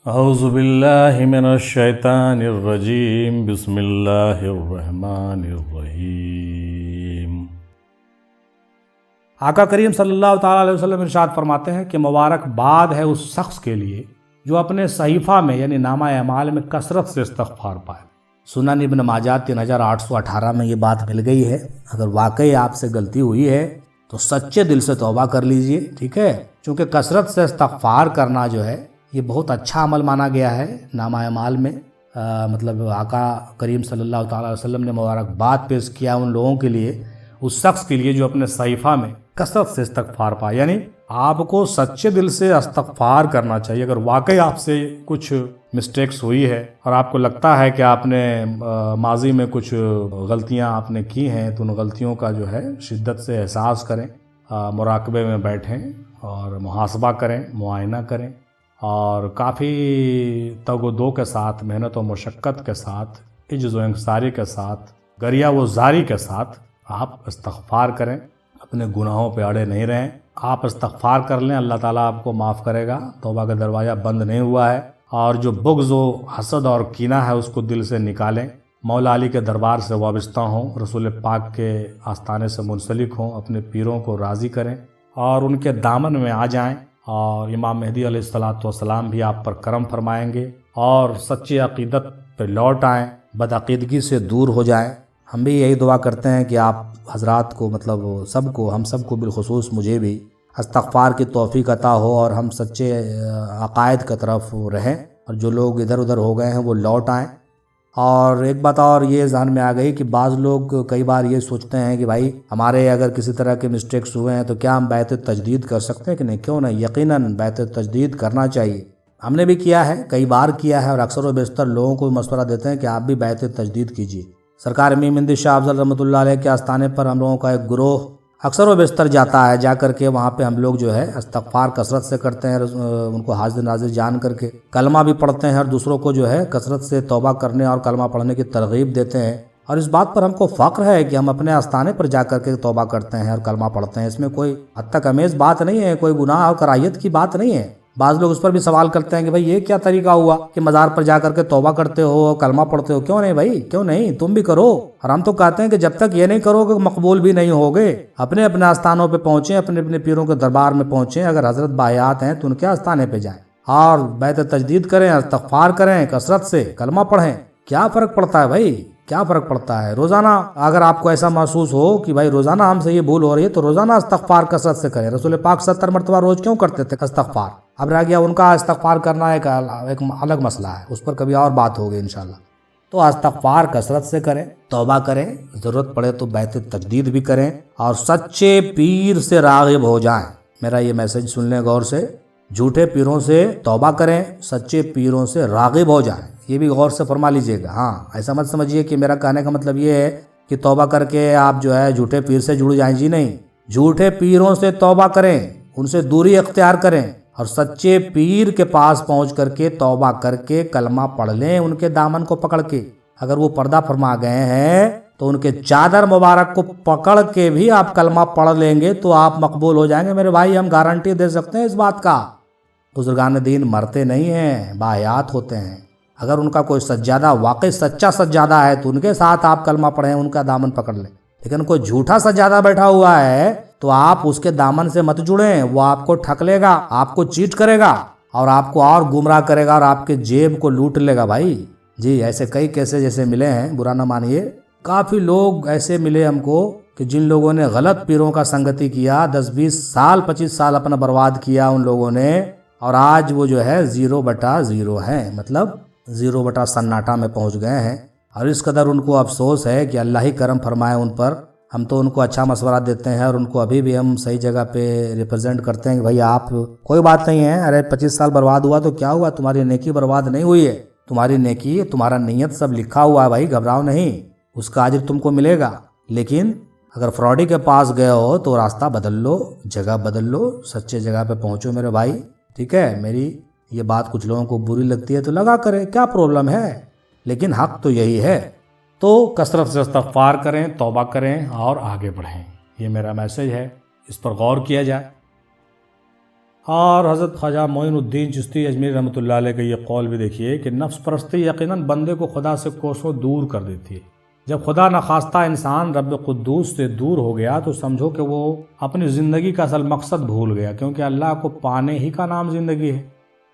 اعوذ باللہ من الشیطان الرجیم بسم اللہ الرحمن الرحیم۔ آقا کریم صلی اللہ تعالیٰ علیہ وسلم ارشاد فرماتے ہیں کہ مبارکباد ہے اس شخص کے لیے جو اپنے صحیفہ میں یعنی نامہ اعمال میں کثرت سے استغفار پائے۔ سنن ابن ماجہ 3818 میں یہ بات مل گئی ہے۔ اگر واقعی آپ سے غلطی ہوئی ہے تو سچے دل سے توبہ کر لیجئے، ٹھیک ہے، چونکہ کثرت سے استغفار کرنا جو ہے یہ بہت اچھا عمل مانا گیا ہے نامہ اعمال میں۔ مطلب آقا کریم صلی اللہ تعالیٰ علیہ وسلم نے مبارکباد پیش کیا ان لوگوں کے لیے، اس شخص کے لیے جو اپنے صحیفہ میں کثرت سے استغفار پائے۔ یعنی آپ کو سچے دل سے استغفار کرنا چاہیے۔ اگر واقعی آپ سے کچھ مسٹیکس ہوئی ہے اور آپ کو لگتا ہے کہ آپ نے ماضی میں کچھ غلطیاں آپ نے کی ہیں تو ان غلطیوں کا جو ہے شدت سے احساس کریں، مراقبے میں بیٹھیں اور محاسبہ کریں، معائنہ کریں، اور کافی تگ و دو کے ساتھ، محنت و مشقت کے ساتھ، عجز و انکساری کے ساتھ، گریہ و زاری کے ساتھ آپ استغفار کریں، اپنے گناہوں پہ اڑے نہیں رہیں۔ آپ استغفار کر لیں، اللہ تعالیٰ آپ کو معاف کرے گا، توبہ کا دروازہ بند نہیں ہوا ہے۔ اور جو بغض و حسد اور کینہ ہے اس کو دل سے نکالیں، مولا علی کے دربار سے وابستہ ہوں، رسول پاک کے آستانے سے منسلک ہوں، اپنے پیروں کو راضی کریں اور ان کے دامن میں آ جائیں، اور امام مہدی علیہ السلام بھی آپ پر کرم فرمائیں گے اور سچی عقیدت پہ لوٹ آئیں، بدعقیدگی سے دور ہو جائیں۔ ہم بھی یہی دعا کرتے ہیں کہ آپ حضرات کو، مطلب ہم سب کو بالخصوص مجھے بھی استغفار کی توفیق عطا ہو اور ہم سچے عقائد کی طرف رہیں، اور جو لوگ ادھر ادھر ہو گئے ہیں وہ لوٹ آئیں۔ اور ایک بات اور یہ ذہن میں آ گئی کہ بعض لوگ کئی بار یہ سوچتے ہیں کہ بھائی ہمارے اگر کسی طرح کے مسٹیکس ہوئے ہیں تو کیا ہم بیعت تجدید کر سکتے ہیں کہ نہیں؟ کیوں نہیں، یقیناً بیعت تجدید کرنا چاہیے۔ ہم نے بھی کیا ہے، کئی بار کیا ہے، اور اکثر و بیشتر لوگوں کو مشورہ دیتے ہیں کہ آپ بھی بیعت تجدید کیجیے۔ سرکار امیم مہدی شاہ افضل رحمۃ اللہ علیہ کے آستانے پر ہم لوگوں کا ایک گروہ اکثر و بیشتر جاتا ہے، جا کر کے وہاں پہ ہم لوگ جو ہے استغفار کثرت سے کرتے ہیں، ان کو حاضر ناظر جان کر کے کلمہ بھی پڑھتے ہیں اور دوسروں کو جو ہے کثرت سے توبہ کرنے اور کلمہ پڑھنے کی ترغیب دیتے ہیں۔ اور اس بات پر ہم کو فخر ہے کہ ہم اپنے آستانے پر جا کر کے توبہ کرتے ہیں اور کلمہ پڑھتے ہیں۔ اس میں کوئی حد تک امیز بات نہیں ہے، کوئی گناہ اور کراہیت کی بات نہیں ہے۔ بعض لوگ اس پر بھی سوال کرتے ہیں کہ بھائی یہ کیا طریقہ ہوا کہ مزار پر جا کر کے توبہ کرتے ہو، کلمہ پڑھتے ہو؟ کیوں نہیں بھائی، کیوں نہیں، تم بھی کرو۔ اور ہم تو کہتے ہیں کہ جب تک یہ نہیں کرو کہ مقبول بھی نہیں ہوگے۔ اپنے اپنے آستانوں پہ پہنچیں، اپنے اپنے پیروں کے دربار میں پہنچیں، اگر حضرت باحیات ہیں تو ان کے آستانے پہ جائیں اور بیعت تجدید کریں، استغفار کریں، کثرت سے کلمہ پڑھیں۔ کیا فرق پڑتا ہے بھائی، کیا فرق پڑتا ہے؟ روزانہ اگر آپ کو ایسا محسوس ہو کہ بھائی روزانہ ہم سے یہ بھول ہو رہی ہے تو روزانہ استغفار کثرت سے کریں۔ رسول پاک 70 مرتبہ روز کیوں کرتے تھے استغفار؟ اب رہ گیا ان کا استغفار کرنا ایک الگ مسئلہ ہے، اس پر کبھی اور بات ہوگی انشاءاللہ۔ تو استغفار کثرت سے کریں، توبہ کریں، ضرورت پڑے تو بیعت تجدید بھی کریں اور سچے پیر سے راغب ہو جائیں۔ میرا یہ میسج سن لیں غور سے، جھوٹے پیروں سے توبہ کریں، سچے پیروں سے راغب ہو جائیں، یہ بھی غور سے فرما لیجئے گا۔ ہاں، ایسا مت سمجھیے کہ میرا کہنے کا مطلب یہ ہے کہ توبہ کر کے آپ جو ہے جھوٹے پیر سے جڑ جائیں، جی نہیں، جھوٹے پیروں سے توبہ کریں، ان سے دوری اختیار کریں اور سچے پیر کے پاس پہنچ کر کے توبہ کر کے کلمہ پڑھ لیں، ان کے دامن کو پکڑ کے۔ اگر وہ پردہ فرما گئے ہیں تو ان کے چادر مبارک کو پکڑ کے بھی آپ کلمہ پڑھ لیں گے تو آپ مقبول ہو جائیں گے میرے بھائی، ہم گارنٹی دے سکتے ہیں اس بات کا۔ بزرگان دین مرتے نہیں ہیں، باحیات ہوتے ہیں۔ اگر ان کا کوئی سجادہ واقعی سچا سجادہ ہے تو ان کے ساتھ آپ کلمہ پڑھیں، ان کا دامن پکڑ لیں۔ لیکن کوئی جھوٹا سجادہ بیٹھا ہوا ہے تو آپ اس کے دامن سے مت جڑیں، وہ آپ کو ٹھک لے گا، آپ کو چیٹ کرے گا اور آپ کو اور گمراہ کرے گا اور آپ کے جیب کو لوٹ لے گا بھائی۔ جی ایسے کئی کیسے جیسے ملے ہیں، برا نہ مانیے، کافی لوگ ایسے ملے ہم کو کہ جن لوگوں نے غلط پیروں کا سنگتی کیا، 10-20 سال 25 سال اپنا برباد کیا ان لوگوں نے، اور آج وہ جو ہے 0/0 ہیں، مطلب 0 سناٹا میں پہنچ گئے ہیں۔ اور اس قدر ان کو افسوس ہے کہ اللہ ہی کرم فرمائے ان پر۔ ہم تو ان کو اچھا مشورہ دیتے ہیں اور ان کو ابھی بھی ہم صحیح جگہ پہ ریپرزینٹ کرتے ہیں کہ بھائی آپ کوئی بات نہیں ہے، ارے 25 سال برباد ہوا تو کیا ہوا، تمہاری نیکی برباد نہیں ہوئی ہے، تمہاری نیکی، تمہارا نیت سب لکھا ہوا ہے بھائی، گھبراؤ نہیں، اس کا اجر تم کو ملے گا۔ لیکن اگر فراڈی کے پاس گئے ہو تو راستہ بدل لو، جگہ بدل لو، سچے جگہ پہ پہنچو میرے بھائی، ٹھیک ہے؟ میری یہ بات کچھ لوگوں کو بری لگتی ہے تو لگا کرے، کیا پرابلم ہے، لیکن حق تو یہی ہے۔ تو کثرت سے استغفار کریں، توبہ کریں اور آگے بڑھیں، یہ میرا میسج ہے، اس پر غور کیا جائے۔ اور حضرت خواجہ معین الدین چشتی اجمیری رحمۃ اللہ علیہ کا یہ قول بھی دیکھیے کہ نفس پرستی یقیناً بندے کو خدا سے کوسوں دور کر دیتی ہے۔ جب خدا نخواستہ انسان رب قدوس سے دور ہو گیا تو سمجھو کہ وہ اپنی زندگی کا اصل مقصد بھول گیا، کیونکہ اللہ کو پانے ہی کا نام زندگی ہے۔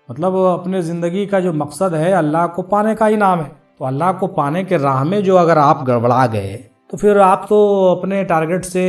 مطلب اپنے زندگی کا جو مقصد ہے اللہ کو پانے کا ہی نام ہے۔ تو اللہ کو پانے کے راہ میں جو اگر آپ گڑبڑا گئے تو پھر آپ تو اپنے ٹارگٹ سے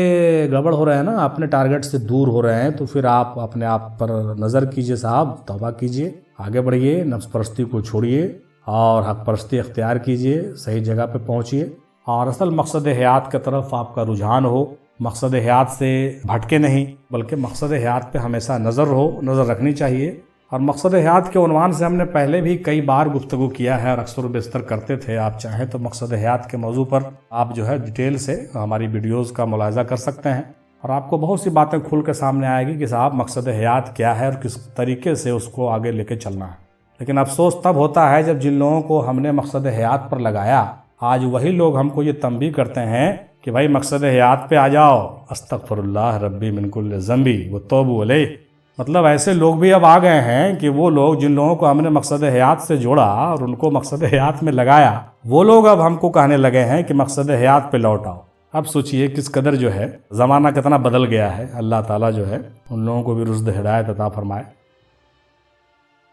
گڑبڑ ہو رہے ہیں نا، اپنے ٹارگٹ سے دور ہو رہے ہیں۔ تو پھر آپ اپنے آپ پر نظر کیجئے صاحب، توبہ کیجئے، آگے بڑھیے، نفس پرستی کو چھوڑیے اور حق پرستی اختیار کیجئے، صحیح جگہ پہ پہنچیے اور اصل مقصد حیات کی طرف آپ کا رجحان ہو۔ مقصد حیات سے بھٹکے نہیں، بلکہ مقصد حیات پہ ہمیشہ نظر رکھنی چاہیے۔ اور مقصد حیات کے عنوان سے ہم نے پہلے بھی کئی بار گفتگو کیا ہے اور اکثر و بیشتر کرتے تھے۔ آپ چاہیں تو مقصد حیات کے موضوع پر آپ جو ہے ڈیٹیل سے ہماری ویڈیوز کا ملاحظہ کر سکتے ہیں اور آپ کو بہت سی باتیں کھل کے سامنے آئے گی کہ صاحب مقصد حیات کیا ہے اور کس طریقے سے اس کو آگے لے کے چلنا ہے۔ لیکن افسوس تب ہوتا ہے جب جن لوگوں کو ہم نے مقصد حیات پر لگایا، آج وہی لوگ ہم کو یہ تنبیہ کرتے ہیں کہ بھائی مقصد حیات پہ آ جاؤ، استغفر اللہ ربی من کل ذنبی وتوبوا الیہ۔ مطلب ایسے لوگ بھی اب آ گئے ہیں کہ وہ لوگ جن لوگوں کو ہم نے مقصد حیات سے جوڑا اور ان کو مقصد حیات میں لگایا، وہ لوگ اب ہم کو کہنے لگے ہیں کہ مقصد حیات پہ لوٹ آؤ۔ اب سوچئے کس قدر جو ہے زمانہ کتنا بدل گیا ہے۔ اللہ تعالیٰ جو ہے ان لوگوں کو بھی رشد ہدایت عطا فرمائے۔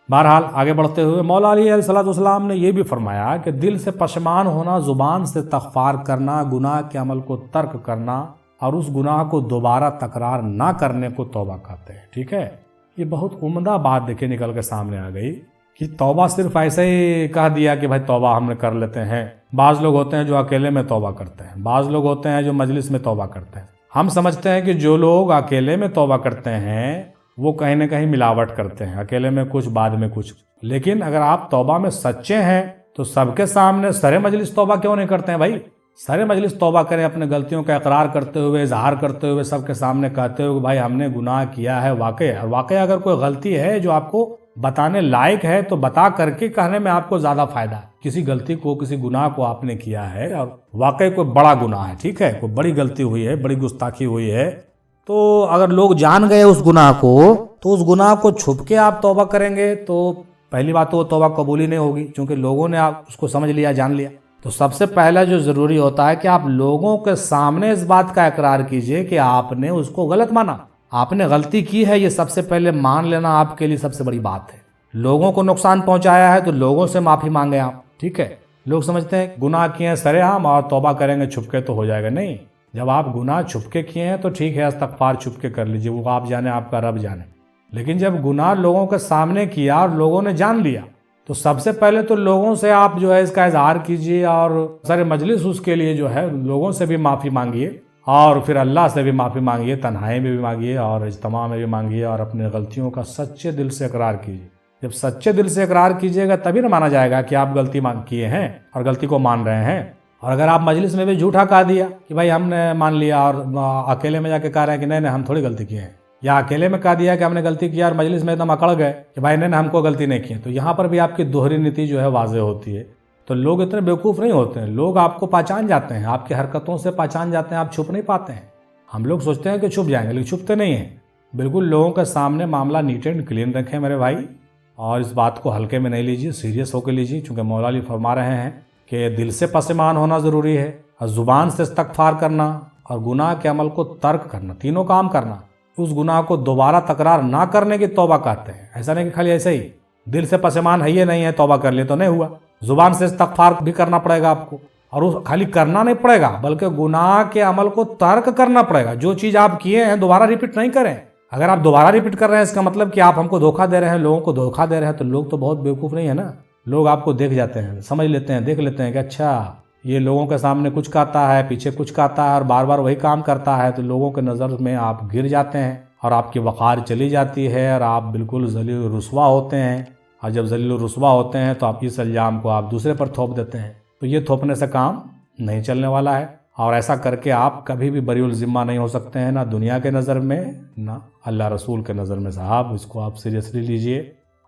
بہرحال آگے بڑھتے ہوئے مولا علی علیہ السلام نے یہ بھی فرمایا کہ دل سے پشیمان ہونا، زبان سے استغفار کرنا، گناہ کے عمل کو ترک کرنا اور اس گناہ کو دوبارہ تکرار نہ کرنے کو توبہ کہتے ہیں۔ ٹھیک ہے، یہ بہت عمدہ بات دیکھیں نکل کے سامنے آ گئی کہ توبہ صرف ایسے ہی کہہ دیا کہ بھائی توبہ ہم نے کر لیتے ہیں۔ بعض لوگ ہوتے ہیں جو اکیلے میں توبہ کرتے ہیں، بعض لوگ ہوتے ہیں جو مجلس میں توبہ کرتے ہیں۔ ہم سمجھتے ہیں کہ جو لوگ اکیلے میں توبہ کرتے ہیں وہ کہیں نہ کہیں ملاوٹ کرتے ہیں، اکیلے میں کچھ بعد میں کچھ۔ لیکن اگر آپ توبہ میں سچے ہیں تو سب کے سامنے سر مجلس توبہ کیوں نہیں کرتے ہیں بھائی؟ سارے مجلس توبہ کریں، اپنے غلطیوں کا اقرار کرتے ہوئے، اظہار کرتے ہوئے، سب کے سامنے کہتے ہوئے کہ بھائی ہم نے گناہ کیا ہے واقعی۔ اور واقعی اگر کوئی غلطی ہے جو آپ کو بتانے لائق ہے تو بتا کر کے کہنے میں آپ کو زیادہ فائدہ ہے۔ کسی غلطی کو، کسی گناہ کو آپ نے کیا ہے اور واقعی کوئی بڑا گناہ ہے، ٹھیک ہے، کوئی بڑی غلطی ہوئی ہے، بڑی گستاخی ہوئی ہے، تو اگر لوگ جان گئے اس گناہ کو تو اس گناہ کو چھپ کے آپ توبہ کریں گے تو پہلی بات تو وہ توبہ قبول ہی نہیں ہوگی، چونکہ لوگوں نے آپ اس کو سمجھ لیا، جان لیا۔ تو سب سے پہلا جو ضروری ہوتا ہے کہ آپ لوگوں کے سامنے اس بات کا اقرار کیجئے کہ آپ نے اس کو غلط مانا، آپ نے غلطی کی ہے۔ یہ سب سے پہلے مان لینا آپ کے لیے سب سے بڑی بات ہے۔ لوگوں کو نقصان پہنچایا ہے تو لوگوں سے معافی مانگیں آپ، ٹھیک ہے۔ لوگ سمجھتے ہیں گناہ کیے ہیں سرے عام اور توبہ کریں گے چھپ کے تو ہو جائے گا، نہیں۔ جب آپ گناہ چھپ کے کیے ہیں تو ٹھیک ہے، استغفار چھپ کے کر لیجئے، وہ آپ جانے، آپ کا رب جانے۔ لیکن جب گناہ لوگوں کے سامنے کیا اور لوگوں نے جان لیا تو سب سے پہلے تو لوگوں سے آپ جو ہے اس کا اظہار کیجئے اور سر مجلس اس کے لیے جو ہے لوگوں سے بھی معافی مانگیے اور پھر اللہ سے بھی معافی مانگیے، تنہائی میں بھی مانگیے اور اجتماع میں بھی مانگیے اور اپنے غلطیوں کا سچے دل سے اقرار کیجئے۔ جب سچے دل سے اقرار کیجئے گا تبھی نہ مانا جائے گا کہ آپ غلطی کیے ہیں اور غلطی کو مان رہے ہیں۔ اور اگر آپ مجلس میں بھی جھوٹا کہہ دیا کہ بھائی ہم نے مان لیا اور اکیلے میں جا کے کہہ رہے ہیں کہ نہیں ہم تھوڑی غلطی کیے ہیں، یا اکیلے میں کہہ دیا کہ ہم نے غلطی کیا اور مجلس میں ایک دم اکڑ گئے کہ بھائی نہیں ہم کو غلطی نہیں کی، تو یہاں پر بھی آپ کی دوہری نیتی جو ہے واضح ہوتی ہے۔ تو لوگ اتنے بیوقوف نہیں ہوتے ہیں، لوگ آپ کو پہچان جاتے ہیں، آپ کی حرکتوں سے پہچان جاتے ہیں، آپ چھپ نہیں پاتے ہیں۔ ہم لوگ سوچتے ہیں کہ چھپ جائیں گے لیکن چھپتے نہیں ہیں۔ بالکل لوگوں کے سامنے معاملہ نیٹ اینڈ کلین رکھیں میرے بھائی، اور اس بات کو ہلکے میں نہیں لیجیے، سیریس ہو کے لیجیے، چونکہ مولا علی فرما رہے ہیں کہ دل سے پشیمان ہونا ضروری ہے اور زبان سے استغفار کرنا اور گناہ کے عمل کو ترک کرنا، تینوں کام کرنا۔ اس گناہ کو دوبارہ تکرار نہ کرنے کی توبہ کہتے ہیں۔ ایسا نہیں کہ خالی ایسے ہی دل سے پشیمان ہے یہ نہیں ہے توبہ کر لے تو نہیں ہوا، زبان سے استغفار بھی کرنا پڑے گا آپ کو، اور اس خالی کرنا نہیں پڑے گا بلکہ گناہ کے عمل کو ترک کرنا پڑے گا۔ جو چیز آپ کیے ہیں دوبارہ ریپیٹ نہیں کریں۔ اگر آپ دوبارہ ریپیٹ کر رہے ہیں اس کا مطلب کہ آپ ہم کو دھوکہ دے رہے ہیں، لوگوں کو دھوکہ دے رہے ہیں، تو لوگ تو بہت بیوقوف نہیں ہے نا۔ لوگ آپ کو دیکھ جاتے ہیں، سمجھ لیتے ہیں، دیکھ لیتے ہیں کہ اچھا یہ لوگوں کے سامنے کچھ کہتا ہے، پیچھے کچھ کہتا ہے اور بار بار وہی کام کرتا ہے، تو لوگوں کے نظر میں آپ گر جاتے ہیں اور آپ کی وقار چلی جاتی ہے اور آپ بالکل ذلیل و رسوا ہوتے ہیں۔ اور جب ذلیل و رسوا ہوتے ہیں تو آپ اس الزام کو آپ دوسرے پر تھوپ دیتے ہیں، تو یہ تھوپنے سے کام نہیں چلنے والا ہے، اور ایسا کر کے آپ کبھی بھی بری الذمہ نہیں ہو سکتے ہیں، نہ دنیا کے نظر میں نہ اللہ رسول کے نظر میں۔ صاحب اس کو آپ سیریسلی لیجئے،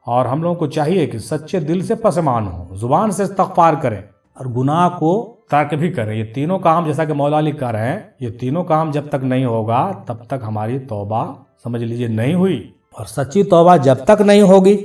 اور ہم لوگوں کو چاہیے کہ سچے دل سے پشیمان ہوں، زبان سے استغفار کریں اور گناہ کو ترک بھی کریں۔ یہ تینوں کام جیسا کہ مولا علی کہہ رہے ہیں، یہ تینوں کام جب تک نہیں ہوگا تب تک ہماری توبہ سمجھ لیجئے نہیں ہوئی۔ اور سچی توبہ جب تک نہیں ہوگی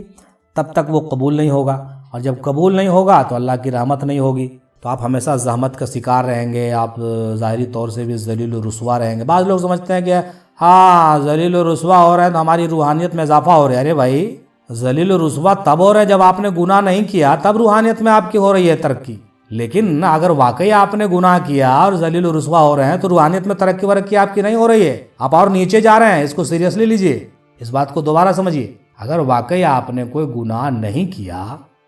تب تک وہ قبول نہیں ہوگا، اور جب قبول نہیں ہوگا تو اللہ کی رحمت نہیں ہوگی، تو آپ ہمیشہ زحمت کا شکار رہیں گے، آپ ظاہری طور سے بھی ذلیل و رسوا رہیں گے۔ بعض لوگ سمجھتے ہیں کہ ہاں ذلیل و رسوا ہو رہے ہیں تو ہماری روحانیت میں اضافہ ہو رہا ہے۔ ارے بھائی، ذلیل و رسوا تب ہو رہا ہے جب آپ نے گناہ نہیں کیا، تب روحانیت میں آپ کی ہو رہی ہے ترقی۔ لیکن اگر واقعی آپ نے گناہ کیا اور ذلیل و رسوا ہو رہے ہیں تو روحانیت میں ترقی ورقی آپ کی نہیں ہو رہی ہے، آپ اور نیچے جا رہے ہیں۔ اس کو سیریسلی لیجئے، اس بات کو دوبارہ سمجھیے۔ اگر واقعی آپ نے کوئی گناہ نہیں کیا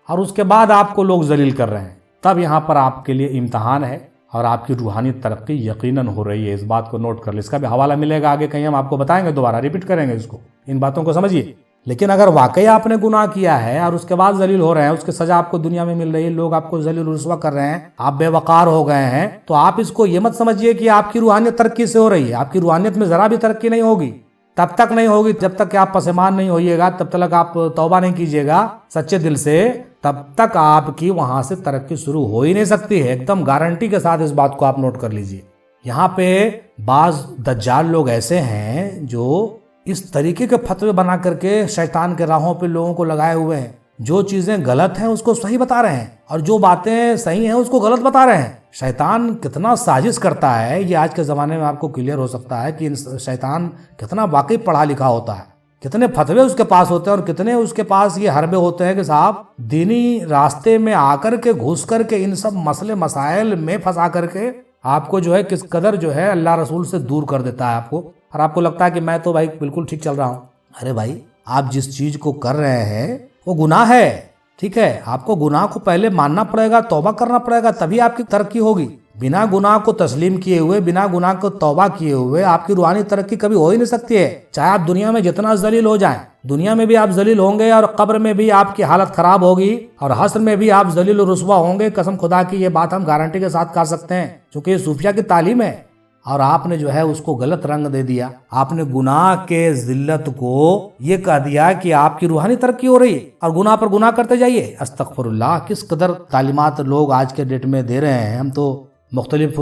اور اس کے بعد آپ کو لوگ ذلیل کر رہے ہیں، تب یہاں پر آپ کے لیے امتحان ہے اور آپ کی روحانی ترقی یقیناً ہو رہی ہے۔ اس بات کو نوٹ کر لیں، اس کا بھی حوالہ ملے گا آگے، کہیں ہم آپ کو بتائیں گے، دوبارہ ریپیٹ کریں گے اس کو، ان باتوں کو سمجھیے۔ لیکن اگر واقعی آپ نے گناہ کیا ہے اور اس کے بعد ذلیل ہو رہے ہیں، اس کی سزا آپ کو دنیا میں مل رہی ہے، لوگ آپ کو ذلیل و رسوا کر رہے ہیں، آپ بے وقار ہو گئے ہیں، تو آپ اس کو یہ مت سمجھیے کہ آپ کی روحانیت ترقی سے ہو رہی ہے۔ آپ کی روحانیت میں ذرا بھی ترقی نہیں ہوگی، تب تک نہیں ہوگی جب تک کہ آپ پسمان نہیں ہوئیے گا، تب تک آپ توبہ نہیں کیجیے گا سچے دل سے، تب تک آپ کی وہاں سے ترقی شروع ہو ہی نہیں سکتی ہے۔ ایک دم گارنٹی کے ساتھ اس بات کو آپ نوٹ کر لیجئے۔ یہاں پہ بعض دجال لوگ ایسے ہیں جو اس طریقے کے فتوے بنا کر کے شیطان کے راہوں پہ لوگوں کو لگائے ہوئے ہیں، جو چیزیں غلط ہیں اس کو صحیح بتا رہے ہیں اور جو باتیں صحیح ہیں اس کو غلط بتا رہے ہیں۔ شیطان کتنا سازش کرتا ہے یہ آج کے زمانے میں آپ کو کلیئر ہو سکتا ہے کہ شیطان کتنا واقعی پڑھا لکھا ہوتا ہے، کتنے فتوے اس کے پاس ہوتے ہیں اور کتنے اس کے پاس یہ حربے ہوتے ہیں کہ صاحب دینی راستے میں آ کر کے گھس کر کے ان سب مسئلے مسائل میں پھنسا کر کے آپ کو جو ہے کس قدر جو ہے اللہ رسول سے دور کر دیتا ہے آپ کو، اور آپ کو لگتا ہے کہ میں تو بھائی بالکل ٹھیک چل رہا ہوں۔ ارے بھائی، آپ جس چیز کو کر رہے ہیں وہ گناہ ہے، ٹھیک ہے؟ آپ کو گناہ کو پہلے ماننا پڑے گا، توبہ کرنا پڑے گا، تبھی آپ کی ترقی ہوگی۔ بنا گناہ کو تسلیم کیے ہوئے، بنا گناہ کو توبہ کیے ہوئے آپ کی روحانی ترقی کبھی ہو ہی نہیں سکتی ہے۔ چاہے آپ دنیا میں جتنا ذلیل ہو جائیں، دنیا میں بھی آپ ذلیل ہوں گے اور قبر میں بھی آپ کی حالت خراب ہوگی اور حشر میں بھی آپ ذلیل و رسوا ہوں گے۔ قسم خدا کی یہ بات ہم گارنٹی کے ساتھ کر سکتے ہیں، کیونکہ یہ صوفیہ کی تعلیم ہے، اور آپ نے جو ہے اس کو غلط رنگ دے دیا۔ آپ نے گناہ کے ذلت کو یہ کہہ دیا کہ آپ کی روحانی ترقی ہو رہی ہے، اور گناہ پر گناہ کرتے جائیے۔ استغفر اللہ، کس قدر تعلیمات لوگ آج کے ڈیٹ میں دے رہے ہیں۔ ہم تو مختلف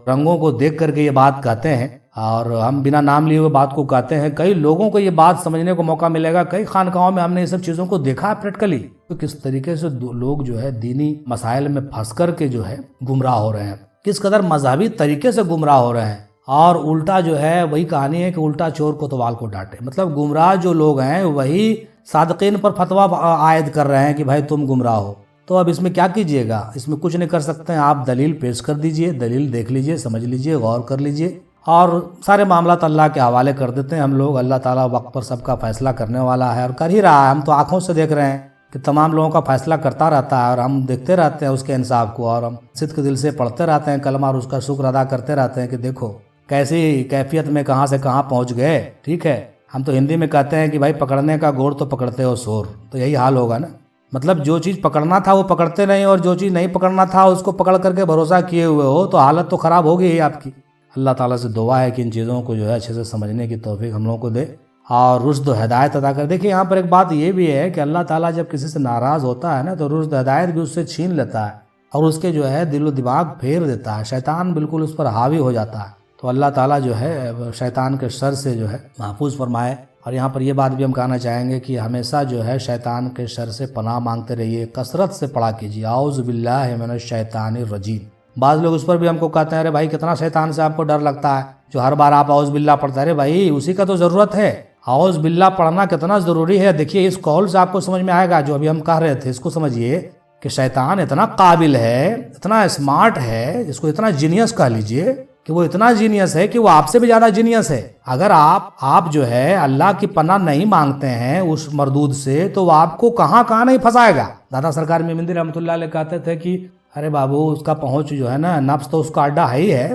رنگوں کو دیکھ کر کے یہ بات کہتے ہیں، اور ہم بنا نام لیے ہوئے بات کو کہتے ہیں۔ کئی لوگوں کو یہ بات سمجھنے کو موقع ملے گا، کئی خانقاہوں میں ہم نے یہ سب چیزوں کو دیکھا ہے پریکٹیکلی، تو کس طریقے سے لوگ جو ہے دینی مسائل میں پھنس کر کے جو ہے گمراہ ہو رہے ہیں، کس قدر مذہبی طریقے سے گمراہ ہو رہے ہیں۔ اور الٹا جو ہے وہی کہانی ہے کہ الٹا چور کو توال کو ڈانٹے، مطلب گمراہ جو لوگ ہیں وہی صادقین پر فتویٰ عائد کر رہے ہیں کہ بھائی تم گمراہ ہو۔ تو اب اس میں کیا کیجئے گا؟ اس میں کچھ نہیں کر سکتے ہیں، آپ دلیل پیش کر دیجئے، دلیل دیکھ لیجئے، سمجھ لیجئے، غور کر لیجئے، اور سارے معاملات اللہ کے حوالے کر دیتے ہیں ہم لوگ۔ اللہ تعالیٰ وقت پر سب کا فیصلہ کرنے والا ہے اور کر ہی رہا ہے۔ ہم تو آنکھوں سے دیکھ رہے ہیں کہ تمام لوگوں کا فیصلہ کرتا رہتا ہے، اور ہم دیکھتے رہتے ہیں اس کے انصاف کو، اور ہم صدق دل سے پڑھتے رہتے ہیں کلمہ اور اس کا شکر ادا کرتے رہتے ہیں کہ دیکھو کیسی کیفیت میں کہاں سے کہاں پہنچ گئے، ٹھیک ہے؟ ہم تو ہندی میں کہتے ہیں کہ بھائی پکڑنے کا گوڑ تو پکڑتے ہو سور، تو یہی حال ہوگا نا۔ مطلب جو چیز پکڑنا تھا وہ پکڑتے نہیں، اور جو چیز نہیں پکڑنا تھا اس کو پکڑ کر کے بھروسہ کیے ہوئے ہو، تو حالت تو خراب ہوگی ہی آپ کی۔ اللہ تعالیٰ سے دعا ہے کہ ان چیزوں کو جو ہے اچھے سے سمجھنے کی توفیق ہم لوگوں کو دے اور رشد و ہدایت عطا کر۔ دیکھیے یہاں پر ایک بات یہ بھی ہے کہ اللہ تعالیٰ جب کسی سے ناراض ہوتا ہے نا تو رشد و ہدایت بھی اس سے چھین لیتا ہے اور اس کے جو ہے دل و دماغ پھیر دیتا ہے، شیطان بالکل اس پر حاوی ہو جاتا ہے۔ تو اللہ تعالیٰ جو ہے شیطان کے شر سے جو ہے محفوظ فرمائے۔ اور یہاں پر یہ بات بھی ہم کہنا چاہیں گے کہ ہمیشہ جو ہے شیطان کے شر سے پناہ مانگتے رہیے، کثرت سے پڑھا کیجیے اعوذ باللہ من الشیطان الرجیم۔ بعض لوگ اس پر بھی ہم کو کہتے ہیں ارے بھائی کتنا شیطان سے آپ کو ڈر لگتا ہے جو ہر بار آپ اعوذ باللہ پڑھتے ہیں۔ ارے بھائی اسی کا تو ضرورت ہے، اعوذ باللہ پڑھنا کتنا ضروری ہے۔ دیکھیے اس قول سے آپ کو سمجھ میں آئے گا جو ابھی ہم کہہ رہے تھے، اس کو سمجھیے کہ شیطان اتنا قابل ہے، اتنا اسمارٹ ہے، اس کو اتنا جینیس کہہ لیجئے کہ وہ اتنا جینیس ہے کہ وہ آپ سے بھی زیادہ جینیس ہے۔ اگر آپ جو ہے اللہ کی پناہ نہیں مانگتے ہیں اس مردود سے تو وہ آپ کو کہاں کہاں نہیں پھنسائے گا۔ دادا سرکار میمندی رحمۃ اللہ علیہ کہتے تھے کہ ارے بابو اس کا پہنچ جو ہے نا، نفس تو اس کا اڈا ہے ہی ہے،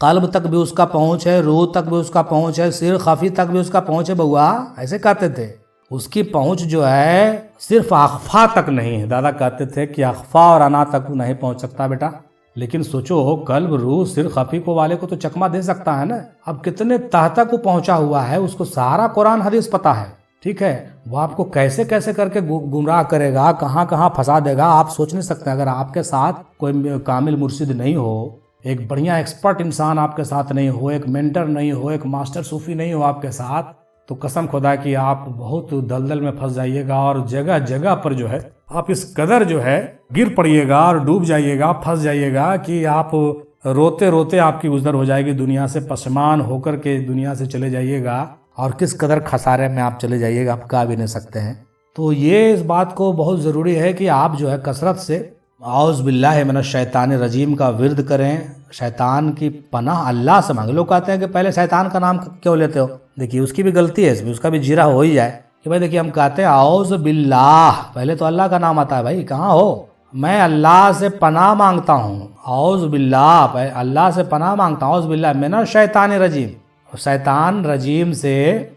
قلب تک بھی اس کا پہنچ ہے، روح تک بھی اس کا پہنچ ہے، سر خفی تک بھی اس کا پہنچ ہے بوا، ایسے کہتے تھے۔ اس کی پہنچ جو ہے صرف اخفا تک نہیں ہے، دادا کہتے تھے کہ اخفا اور انا تک نہیں پہنچ سکتا بیٹا، لیکن سوچو قلب روح سر خفی کو والے کو تو چکمہ دے سکتا ہے نا۔ اب کتنے تہ تک وہ پہنچا ہوا ہے، اس کو سارا قرآن حدیث پتا ہے، ٹھیک ہے؟ وہ آپ کو کیسے کیسے کر کے گمراہ کرے گا، کہاں کہاں پھنسا دے گا آپ سوچ نہیں سکتے۔ اگر آپ کے ساتھ کوئی کامل مرشد نہیں ہو، ایک بڑھیا ایکسپرٹ انسان آپ کے ساتھ نہیں ہو، ایک مینٹر نہیں ہو، ایک ماسٹر صوفی نہیں ہو آپ کے ساتھ، تو قسم خدا کی آپ بہت دلدل میں پھنس جائیے گا، اور جگہ جگہ پر جو ہے آپ اس قدر جو ہے گر پڑیے گا اور ڈوب جائیے گا، پھنس جائیے گا کہ آپ روتے روتے آپ کی گزر ہو جائے گی دنیا سے، پشمان ہو کر کے دنیا سے چلے جائیے گا، اور کس قدر خسارے میں آپ چلے جائیے گا آپ کہہ بھی نہیں سکتے ہیں۔ تو یہ اس بات کو بہت ضروری ہے کہ آپ جو ہے کثرت سے اعوذ باللہ من الشیطان الرجیم کا ورد کریں، شیطان کی پناہ اللہ سے مانگیں۔ لوگ کہتے ہیں کہ پہلے شیطان کا نام کیوں لیتے ہو؟ دیکھیے اس کی بھی غلطی ہے، اس میں اس کا بھی جیرا ہو ہی جائے کہ بھائی دیکھیے ہم کہتے ہیں اعوذ باللہ، پہلے تو اللہ کا نام آتا ہے، بھائی کہاں ہو؟ میں اللہ سے پناہ مانگتا ہوں، اعوذ باللہ، اللہ سے پناہ مانگتا ہوں، اعوذ باللہ من الشیطان الرجیم، شیطان رجیم سے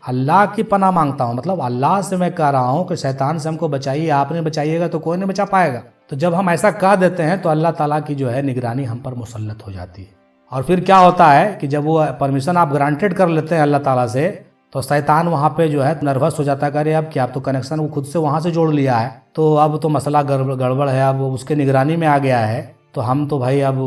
اللہ کی پناہ مانگتا ہوں، مطلب اللہ سے میں کہہ رہا ہوں کہ شیطان سے ہم کو بچائیے، آپ نے بچائیے گا تو کوئی نہیں بچا پائے گا۔ تو جب ہم ایسا کہہ دیتے ہیں تو اللہ تعالیٰ کی جو ہے نگرانی ہم پر مسلط ہو جاتی ہے، اور پھر کیا ہوتا ہے کہ جب وہ پرمیشن آپ گرانٹیڈ کر لیتے ہیں اللہ تعالیٰ سے، تو شیطان وہاں پہ جو ہے نروس ہو جاتا ہے کہ ارے اب کیا، اب تو کنیکشن وہ خود سے وہاں سے جوڑ لیا ہے، تو اب تو مسئلہ گڑبڑ ہے، اب اس کے نگرانی میں آ گیا ہے، تو ہم تو بھائی اب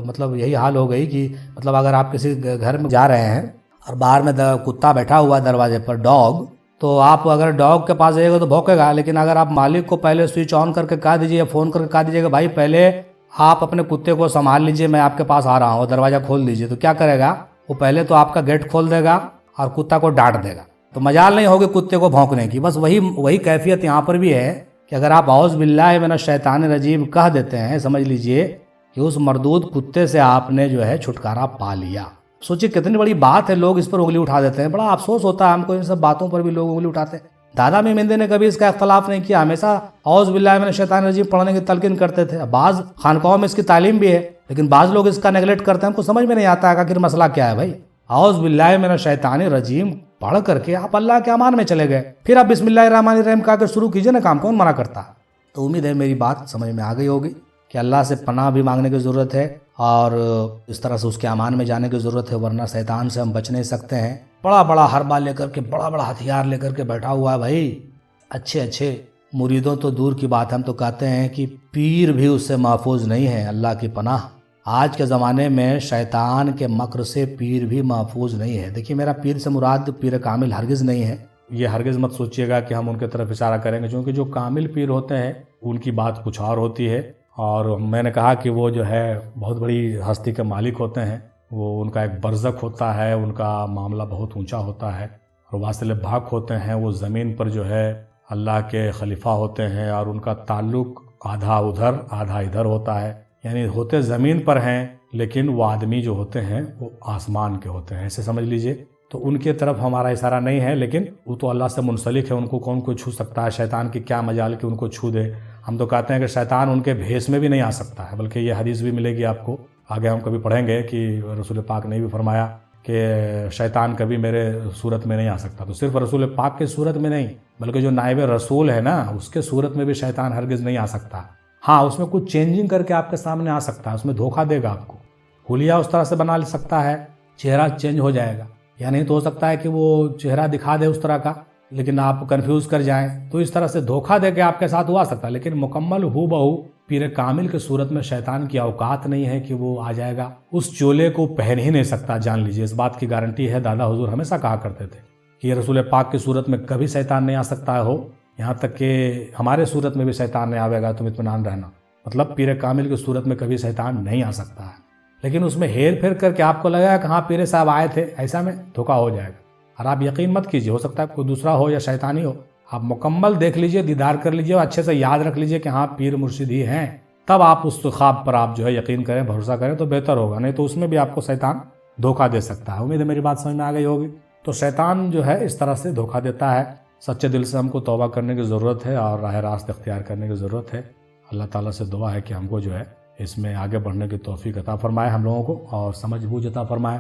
مطلب یہی حال ہو گئی کہ مطلب اگر آپ کسی گھر میں جا رہے ہیں اور باہر میں کتا بیٹھا ہوا دروازے پر، ڈاگ، تو آپ اگر ڈاگ کے پاس جائیے گا تو بھونکے گا، لیکن اگر آپ مالک کو پہلے سوئچ آن کر کے کہہ دیجیے، فون کر کے کہہ دیجیے کہ بھائی پہلے آپ اپنے کتے کو سنبھال لیجیے، میں آپ کے پاس آ رہا ہوں، دروازہ کھول دیجیے، تو کیا کرے گا وہ؟ پہلے تو آپ کا گیٹ کھول دے گا اور کتا کو ڈانٹ دے گا، تو مجال نہیں ہوگی کتے کو بھونکنے کی۔ بس وہی کیفیت یہاں پر بھی ہے کہ اگر آپ اعوذ باللہ من الشیطان الرجیم کہہ دیتے ہیں، سمجھ لیجئے کہ اس مردود کتے سے آپ نے جو ہے چھٹکارا پا لیا۔ سوچیں کتنی بڑی بات ہے، لوگ اس پر انگلی اٹھا دیتے ہیں، بڑا افسوس ہوتا ہے ہم کو، ان سب باتوں پر بھی لوگ انگلی اٹھاتے ہیں۔ دادا مہمندے نے کبھی اس کا اختلاف نہیں کیا، ہمیشہ اعوذ باللہ من الشیطان الرجیم پڑھنے کی تلقین کرتے تھے۔ بعض خانقاہوں میں اس کی تعلیم بھی ہے، لیکن بعض لوگ اس کا نیگلیکٹ کرتے ہیں، ہم کو سمجھ میں نہیں آتا ہے کہ آخر مسئلہ کیا ہے۔ بھائی اعوذ باللہ من الشیطان الرجیم پڑھ کر کے آپ اللہ کے امان میں چلے گئے، پھر آپ بسم اللہ الرحمن الرحیم کہا کے شروع کیجئے نا کام، کون منع کرتا؟ تو امید ہے میری بات سمجھ میں آ گئی ہوگی کہ اللہ سے پناہ بھی مانگنے کی ضرورت ہے، اور اس طرح سے اس کے امان میں جانے کی ضرورت ہے، ورنہ شیطان سے ہم بچ نہیں سکتے ہیں۔ بڑا بڑا حربہ لے کر کے، بڑا بڑا ہتھیار لے کر کے بیٹھا ہوا ہے بھائی، اچھے مریدوں تو دور کی بات، ہم تو کہتے ہیں کہ پیر بھی اس سے محفوظ نہیں ہے۔ اللہ کی پناہ، آج کے زمانے میں شیطان کے مکر سے پیر بھی محفوظ نہیں ہے۔ دیکھیے میرا پیر سے مراد پیر کامل ہرگز نہیں ہے، یہ ہرگز مت سوچئے گا کہ ہم ان کی طرف اشارہ کریں گے، کیونکہ جو کامل پیر ہوتے ہیں ان کی بات کچھ اور ہوتی ہے، اور میں نے کہا کہ وہ جو ہے بہت بڑی ہستی کے مالک ہوتے ہیں، وہ ان کا ایک برزخ ہوتا ہے، ان کا معاملہ بہت اونچا ہوتا ہے، اور واصل بھاگ ہوتے ہیں، وہ زمین پر جو ہے اللہ کے خلیفہ ہوتے ہیں، اور ان کا تعلق آدھا ادھر آدھا ادھر ہوتا ہے، یعنی ہوتے زمین پر ہیں لیکن وہ آدمی جو ہوتے ہیں وہ آسمان کے ہوتے ہیں، ایسے سمجھ لیجئے۔ تو ان کی طرف ہمارا اشارہ نہیں ہے، لیکن وہ تو اللہ سے منسلک ہے، ان کو کون کوئی چھو سکتا ہے؟ شیطان کی کیا مجال کہ ان کو چھو دے؟ ہم تو کہتے ہیں کہ شیطان ان کے بھیس میں بھی نہیں آ سکتا ہے، بلکہ یہ حدیث بھی ملے گی آپ کو، آگے ہم کبھی پڑھیں گے کہ رسول پاک نے بھی فرمایا کہ شیطان کبھی میرے صورت میں نہیں آ سکتا۔ تو صرف رسول پاک کی صورت میں نہیں، بلکہ جو نائب رسول ہے نا، اس کے صورت میں بھی شیطان ہرگز نہیں آ سکتا۔ ہاں اس میں کچھ چینجنگ کر کے آپ کے سامنے آ سکتا ہے، اس میں دھوکہ دے گا آپ کو، حلیہ اس طرح سے بنا لے سکتا ہے، چہرہ چینج ہو جائے گا، یا نہیں تو ہو سکتا ہے کہ وہ چہرہ دکھا دے اس طرح کا لیکن آپ کنفیوز کر جائیں، تو اس طرح سے دھوکہ دے کے آپ کے ساتھ ہوا سکتا ہے، لیکن مکمل ہو بہو پیر کامل کی صورت میں شیطان کی اوقات نہیں ہے کہ وہ آ جائے گا، اس چولے کو پہن ہی نہیں سکتا، جان لیجئے، اس بات کی گارنٹی ہے۔ دادا حضور ہمیشہ کہا کرتے تھے کہ یہ رسول پاک کی صورت میں کبھی شیطان نہیں آ سکتا ہو، یہاں تک کہ ہمارے صورت میں بھی شیطان نہیں آئے گا، تم اطمینان رہنا، مطلب پیر کامل کی صورت میں کبھی شیطان نہیں آ سکتا ہے، لیکن اس میں ہیر پھیر کر کے آپ کو لگا کہ ہاں پیر صاحب آئے تھے، ایسا میں دھوکہ ہو جائے گا، اور آپ یقین مت کیجیے، ہو سکتا ہے کوئی دوسرا ہو یا شیطانی ہو، آپ مکمل دیکھ لیجئے، دیدار کر لیجئے، اور اچھے سے یاد رکھ لیجئے کہ ہاں پیر مرشد ہی ہیں، تب آپ اس خواب پر آپ جو ہے یقین کریں، بھروسہ کریں تو بہتر ہوگا، نہیں تو اس میں بھی آپ کو شیطان دھوکہ دے سکتا ہے۔ امید ہے میری بات سمجھ میں آ گئی ہوگی۔ تو شیطان جو ہے اس طرح سے دھوکہ دیتا ہے، سچے دل سے ہم کو توبہ کرنے کی ضرورت ہے اور راہ راست اختیار کرنے کی ضرورت ہے۔ اللہ تعالیٰ سے دعا ہے کہ ہم کو جو ہے اس میں آگے بڑھنے کی توفیق عطا فرمائے ہم لوگوں کو، اور سمجھ بوجھ عطا فرمائے۔